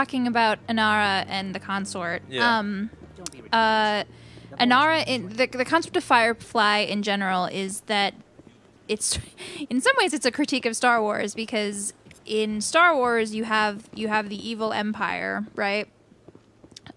talking about Inara and the consort. Yeah. Inara, the concept of Firefly in general is that it's, in some ways, it's a critique of Star Wars, because in Star Wars you have the evil Empire, right?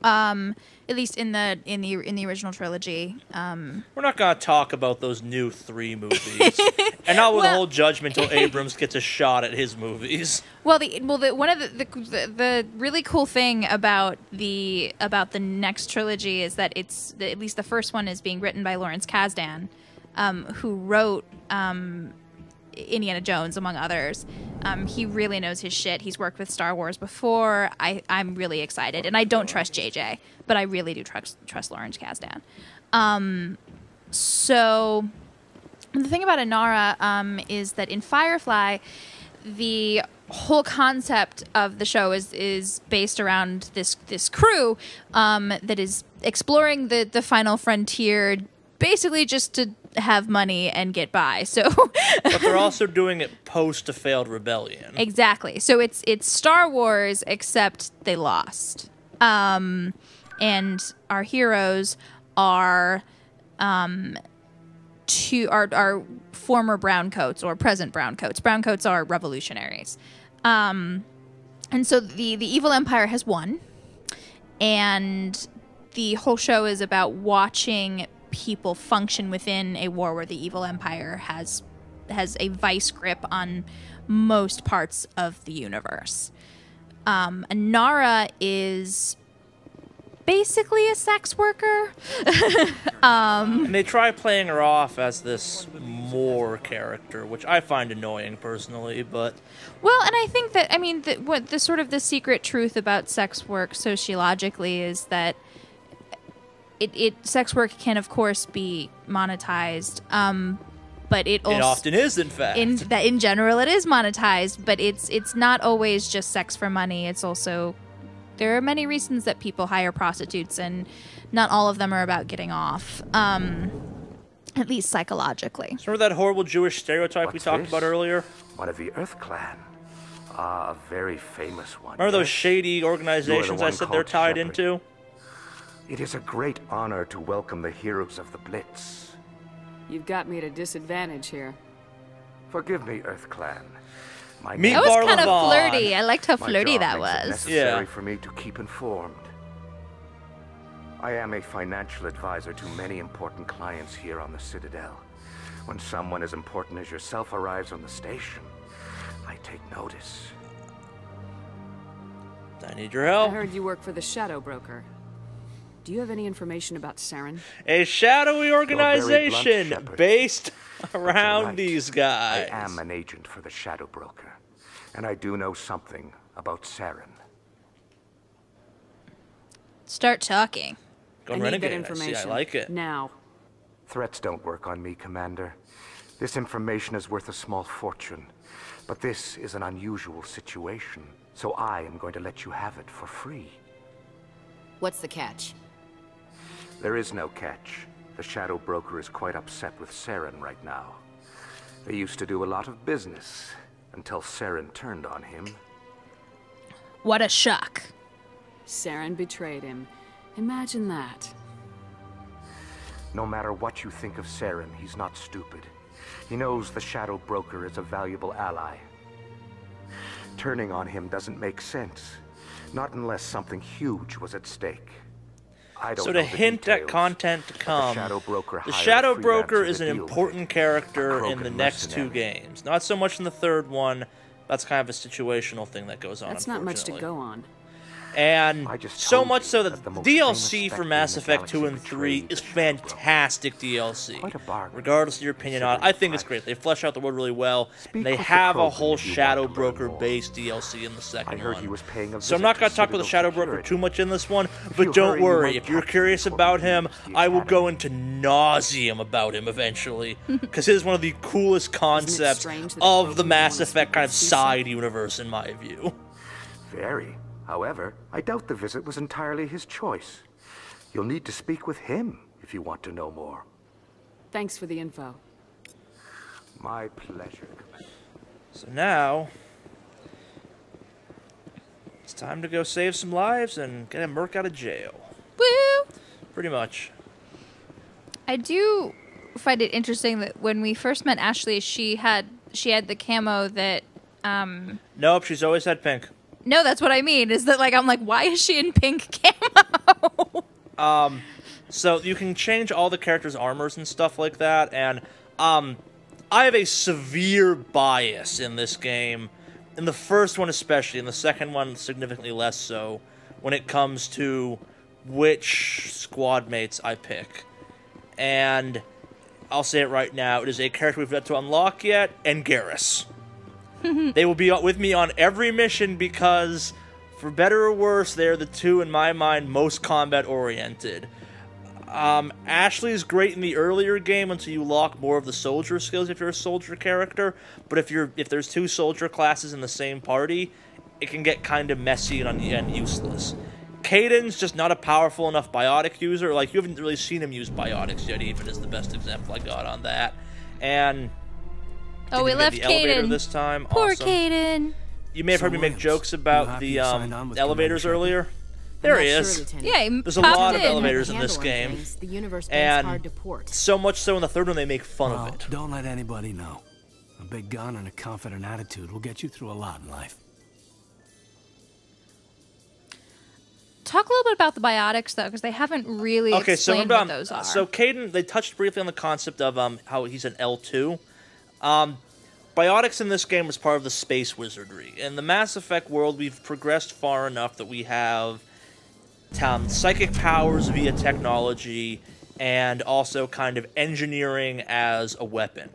At least in the original trilogy. We're not gonna talk about those new 3 movies, and not with a whole judgment until Abrams gets a shot at his movies. Well, one of the really cool thing about the next trilogy is that at least the first one is being written by Lawrence Kasdan, who wrote Indiana Jones, among others. He really knows his shit. He's worked with Star Wars before. I'm really excited, and I don't trust JJ, but I really do trust Lawrence Kasdan. So the thing about Inara is that in Firefly, the whole concept of the show is based around this crew that is exploring the final frontier, basically just to have money and get by. So But they're also doing it post a failed rebellion. Exactly. So it's Star Wars, except they lost. And our heroes are are former browncoats or present browncoats. Browncoats are revolutionaries. And so the evil empire has won, and the whole show is about watching people function within a war where the evil empire has a vice grip on most parts of the universe. Inara is basically a sex worker. And they try playing her off as this more character, which I find annoying personally, but... Well, and I think that, what the sort of the secret truth about sex work sociologically is that sex work can, of course, be monetized, but it often is, in fact. In general, it is monetized, but it's not always just sex for money. It's also, there are many reasons that people hire prostitutes, and not all of them are about getting off, at least psychologically. Remember that horrible Jewish stereotype we talked about earlier? One of the Earth Clan. Ah, a very famous one. Remember those shady organizations I said they're tied into? It is a great honor to welcome the heroes of the Blitz. You've got me at a disadvantage here. Forgive me, Earth Clan. That was kind of flirty. I liked how flirty that was. Necessary for me to keep informed. I am a financial advisor to many important clients here on the Citadel. When someone as important as yourself arrives on the station, I take notice. I need your help. I heard you work for the Shadow Broker. Do you have any information about Saren? A shadowy organization based around these guys. I am an agent for the Shadow Broker, and I do know something about Saren. Start talking. Go I need renegade. that information. I like it. Now. Threats don't work on me, Commander. This information is worth a small fortune, but this is an unusual situation, so I am going to let you have it for free. What's the catch? There is no catch. The Shadow Broker is quite upset with Saren right now. They used to do a lot of business until Saren turned on him. What a shock. Saren betrayed him. Imagine that. No matter what you think of Saren, he's not stupid. He knows the Shadow Broker is a valuable ally. Turning on him doesn't make sense. Not unless something huge was at stake. So to hint at content to come, the Shadow Broker is an important character in the next 2 games. Not so much in the third one. That's kind of a situational thing that goes on. That's not much to go on. And so much so that the DLC for Mass Effect 2 and 3 is fantastic DLC. Regardless of your opinion on it, I think it's great. They flesh out the world really well. And they have a whole Shadow Broker-based DLC in the second one. So I'm not going to talk about the Shadow Broker too much in this one, but don't worry. If you're curious about him, I will go into nauseum about him eventually. Because it is one of the coolest concepts of the Mass Effect kind of side universe, in my view. Very. However, I doubt the visit was entirely his choice. You'll need to speak with him if you want to know more. Thanks for the info. My pleasure. So now, it's time to go save some lives and get a merc out of jail. Woo! Pretty much. I do find it interesting that when we first met Ashley, she had the camo that. Nope, she's always had pink. No, that's what I mean. Is that like I'm like, why is she in pink camo? So you can change all the characters' armors and stuff like that, and I have a severe bias in this game. In the first one especially, in the second one significantly less so, when it comes to which squad mates I pick. And I'll say it right now, it is a character we've yet to unlock yet, and Garrus. They will be with me on every mission because, for better or worse, they're the two, in my mind, most combat-oriented. Ashley's great in the earlier game until you lock more of the soldier skills if you're a soldier character, but if there's two soldier classes in the same party, it can get kind of messy and useless. Kaidan's just not a powerful enough biotic user. Like, you haven't really seen him use biotics yet, even, is the best example I got on that. And... Oh, we left Kaidan. This time. Poor Awesome. Kaidan. You may have heard me make jokes about the elevators earlier. There he is. Yeah, there's a lot of elevators in this game, and so much so in the third one they make fun of it. Don't let anybody know. A big gun and a confident attitude will get you through a lot in life. Talk a little bit about the biotics, though, because they haven't really explained what those are. So Kaidan, they touched briefly on the concept of how he's an L2. Biotics in this game was part of the space wizardry. In the Mass Effect world, we've progressed far enough that we have psychic powers via technology and also kind of engineering as a weapon.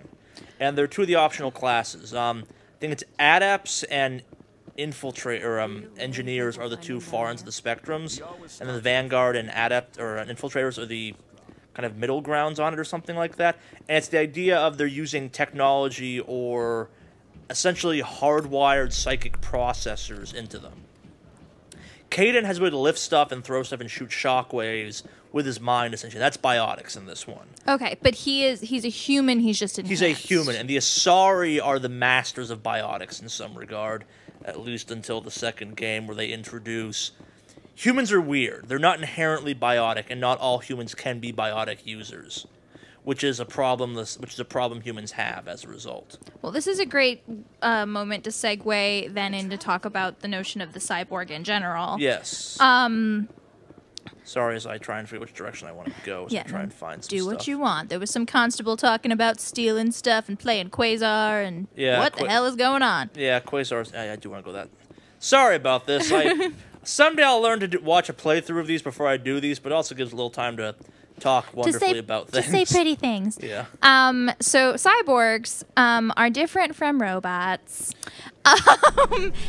And there are two of the optional classes. I think it's adepts and engineers are the two far ends of the spectrums, and then the Vanguard and infiltrators are the kind of middle grounds on it or something like that. And it's the idea of they're using technology or essentially hardwired psychic processors into them. Kaidan has a way to lift stuff and throw stuff and shoot shockwaves with his mind, essentially. That's biotics in this one. Okay, but he's a human, he's just enhanced. He's a human, and the Asari are the masters of biotics in some regard, at least until the second game where they introduce... Humans are weird. They're not inherently biotic, and not all humans can be biotic users, which is a problem humans have as a result. Well, this is a great moment to segue then into talk about the notion of the cyborg in general. Yes. Sorry, as I try and figure which direction I want to go, so I try and find some stuff. Do what stuff. you want. There was some constable talking about stealing stuff and playing Quasar, and what the hell is going on? Yeah, Quasar. I do want to go that. Sorry about this. Someday I'll learn to watch a playthrough of these before I do these, but it also gives a little time to talk wonderfully about things. To say pretty things. Yeah. So cyborgs are different from robots.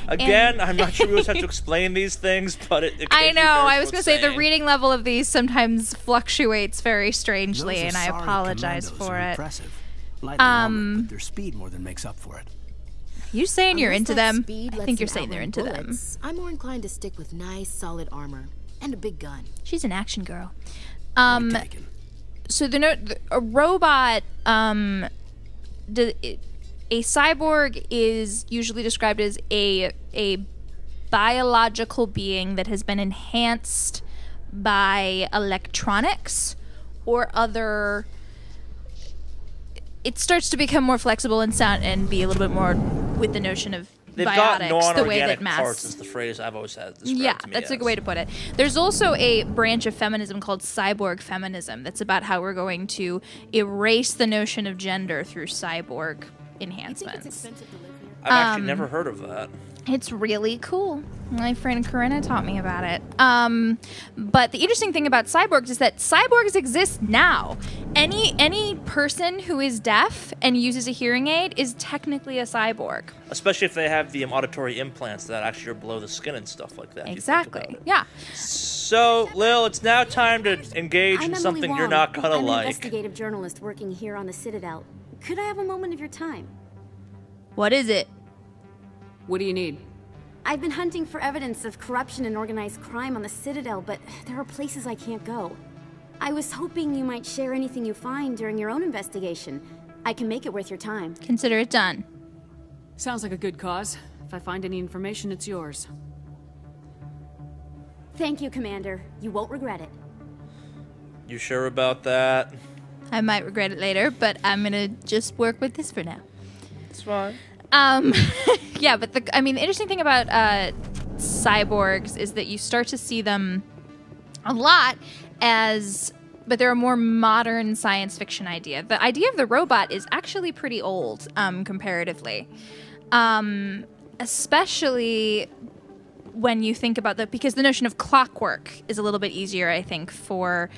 Again, I'm not sure we always have to explain these things, but it I know. I was going to say the reading level of these sometimes fluctuates very strangely, and I apologize for it. Light armor, but their speed more than makes up for it. You saying you're into them? I think you're saying they're into them. I'm more inclined to stick with nice, solid armor and a big gun. She's an action girl. So a robot, a cyborg is usually described as a biological being that has been enhanced by electronics or other. It starts to become more flexible and sound and be a little bit more with the notion of biotics, the way that mass. Parts is the phrase I've always had described to me that's a good way to put it. There's also a branch of feminism called cyborg feminism that's about how we're going to erase the notion of gender through cyborg enhancements. I've actually never heard of that. It's really cool. My friend Corinna taught me about it. But the interesting thing about cyborgs is that cyborgs exist now. Any person who is deaf and uses a hearing aid is technically a cyborg. Especially if they have the auditory implants that actually are below the skin and stuff like that. Exactly. Yeah. So, Lil, it's now time to engage in something you're not gonna like. I'm an investigative journalist working here on the Citadel. Could I have a moment of your time? What is it? What do you need? I've been hunting for evidence of corruption and organized crime on the Citadel, but there are places I can't go. I was hoping you might share anything you find during your own investigation. I can make it worth your time. Consider it done. Sounds like a good cause. If I find any information, it's yours. Thank you, Commander. You won't regret it. You sure about that? I might regret it later, but I'm gonna just work with this for now. It's fine. Yeah, but the interesting thing about cyborgs is that you start to see them a lot but they're a more modern science fiction idea. The idea of the robot is actually pretty old, comparatively. Especially when you think about because the notion of clockwork is a little bit easier, I think, for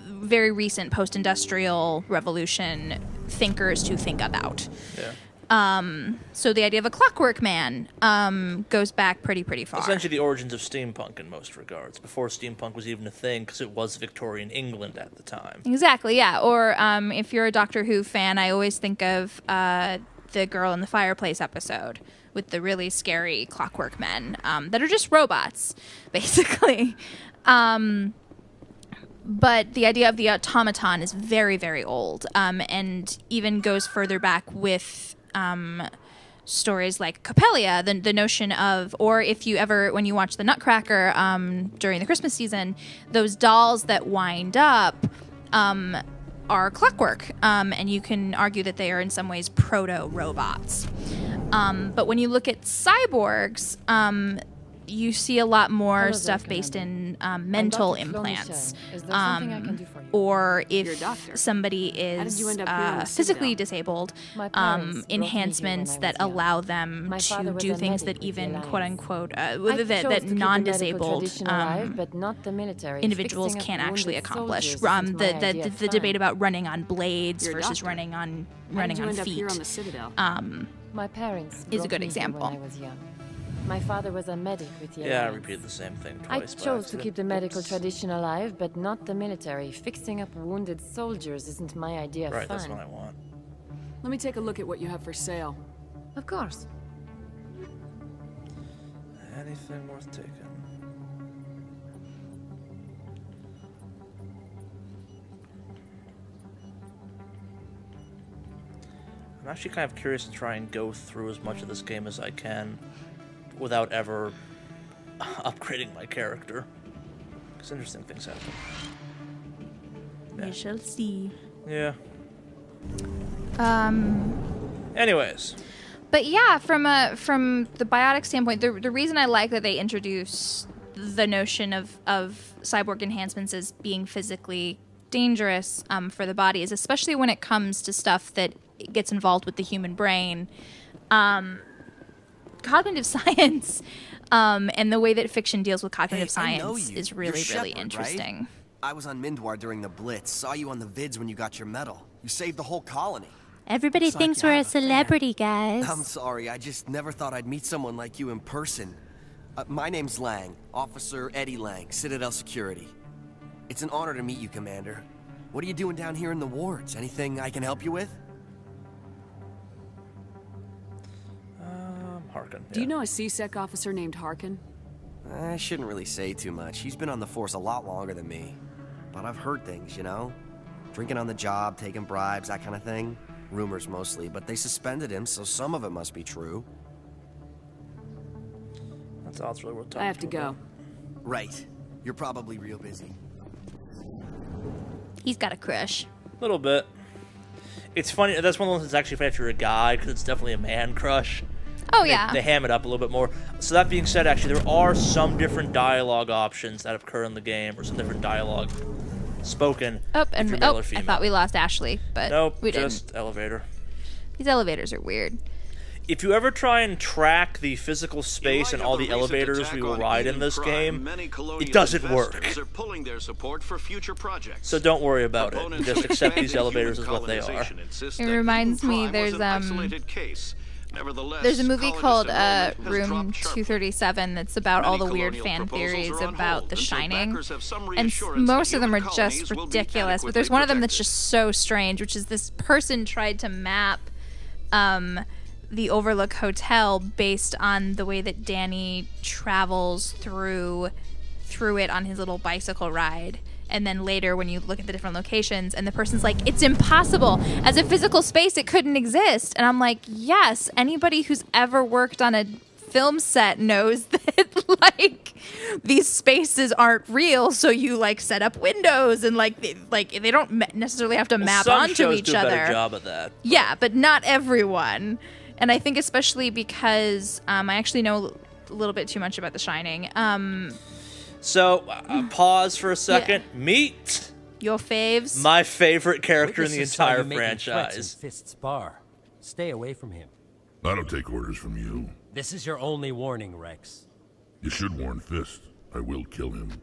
very recent post-industrial revolution thinkers to think about. Yeah. So the idea of a clockwork man goes back pretty far. Essentially the origins of steampunk in most regards, before steampunk was even a thing, because it was Victorian England at the time. Exactly, yeah. Or if you're a Doctor Who fan, I always think of the Girl in the Fireplace episode with the really scary clockwork men that are just robots, basically. But the idea of the automaton is very, very old, and even goes further back with stories like Coppelia, the notion of, or if you ever, when you watch the Nutcracker during the Christmas season, those dolls that wind up are clockwork, and you can argue that they are in some ways proto-robots. But when you look at cyborgs, you see a lot more stuff based in mental implants. Is there something I can do for you? Or if You're a doctor. somebody How did is you end up here on the physically Citadel? disabled, My parents brought me here enhancements when I that was young. allow them My father to was do a things medic that with the even Alliance. quote-unquote, I chose that to keep the medical non-disabled tradition alive, but not the military. individuals Fixing up can't actually wounded accomplish. soldiers isn't my idea The of fun. debate about running on blades You're a versus doctor. running on How did you on end up feet here on the Citadel? My parents is a brought good me here example. When I was young. My father was a medic with the Yeah, I Alliance. repeated the same thing I twice. by chose to accident. keep the medical tradition alive, but not the military. Fixing up wounded soldiers isn't my idea of Right, fun. that's what I want. Let me take a look at what you have for sale. Of course. Anything worth taking? I'm actually kind of curious to try and go through as much of this game as I can without ever upgrading my character. Because interesting things happen. We shall see. Yeah. Anyways. But yeah, from the biotic standpoint, the reason I like that they introduce the notion of cyborg enhancements as being physically dangerous for the body is especially when it comes to stuff that gets involved with the human brain. Cognitive science and the way that fiction deals with cognitive science is really, really interesting. Right? I was on Mindwar during the Blitz. Saw you on the vids when you got your medal. You saved the whole colony. Everybody Looks thinks like you we're a have a fan. celebrity, guys. I'm sorry, I just never thought I'd meet someone like you in person. My name's Lang, Officer Eddie Lang, Citadel Security. It's an honor to meet you, Commander. What are you doing down here in the wards? Anything I can help you with? Harkin. Do you know a CSEC officer named Harkin? I shouldn't really say too much. He's been on the force a lot longer than me. But I've heard things, you know? Drinking on the job, taking bribes, that kind of thing. Rumors mostly, but they suspended him, so some of it must be true. That's all it's really worth talking I have to go. about. Right. You're probably real busy. He's got a crush. A little bit. It's funny. That's one of the ones that's actually funny if you're a guy, because it's definitely a man crush. Oh, yeah. They ham it up a little bit more. So that being said, actually, there are some different dialogue options that occur in the game, or some different dialogue spoken. I thought we lost Ashley, but nope, we didn't. just elevator. These elevators are weird. If you ever try and track the physical space and all the elevators we will ride in this game, it doesn't work. So don't worry about it. Just accept these elevators as what they are. It reminds me, there's a movie called Room 237 that's about all the weird fan theories about The Shining, and most of them are just ridiculous, but there's one of them that's just so strange, which is this person tried to map the Overlook Hotel based on the way that Danny travels through it on his little bicycle ride. And then later when you look at the different locations and the person's like, it's impossible. As a physical space, it couldn't exist. And I'm like, yes, anybody who's ever worked on a film set knows that like these spaces aren't real, so you like set up windows and like they don't necessarily have to map some onto shows each do a other. better job at that. Yeah, but not everyone. And I think especially because I actually know a little bit too much about The Shining. So, pause for a second. Yeah. Meet your faves. My favorite character in the Witnesses saw you entire making threats in franchise. Fist's bar. Stay away from him. I don't take orders from you. This is your only warning, Rex. You should warn Fist. I will kill him.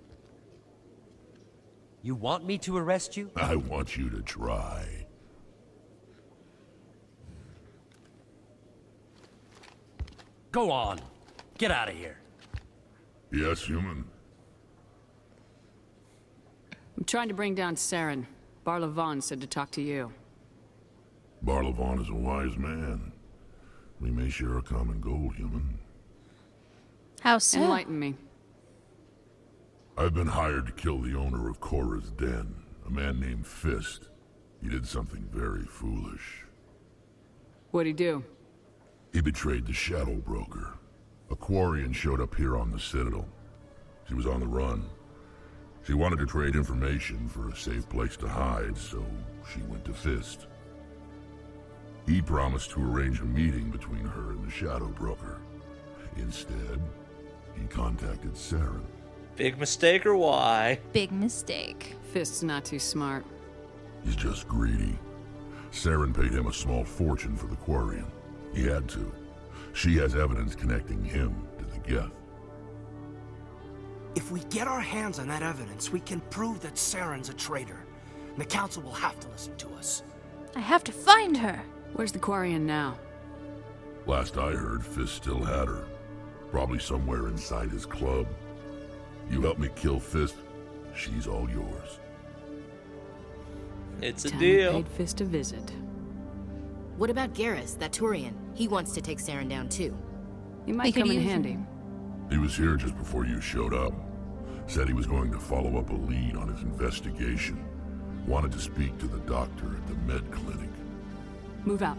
You want me to arrest you? I want you to try. Go on. Get out of here. Yes, human. I'm trying to bring down Saren. Barla Vaughn said to talk to you. Barla Vaughn is a wise man. We may share a common goal, human. How so? Enlighten me. I've been hired to kill the owner of Cora's Den, a man named Fist. He did something very foolish. What'd he do? He betrayed the Shadow Broker. A Quarian showed up here on the Citadel. She was on the run. She wanted to trade information for a safe place to hide, so she went to Fist. He promised to arrange a meeting between her and the Shadow Broker. Instead, he contacted Saren. Big mistake or why? Big mistake. Fist's not too smart. He's just greedy. Saren paid him a small fortune for the Quarian. He had to. She has evidence connecting him to the Geth. If we get our hands on that evidence, we can prove that Saren's a traitor. And the Council will have to listen to us. I have to find her. Where's the Quarian now? Last I heard, Fist still had her. Probably somewhere inside his club. You help me kill Fist, she's all yours. It's a Town deal. paid Fist a visit. What about Garrus, that Turian? He wants to take Saren down too. He might come in handy. He was here just before you showed up. Said he was going to follow up a lead on his investigation. Wanted to speak to the doctor at the med clinic. Move out.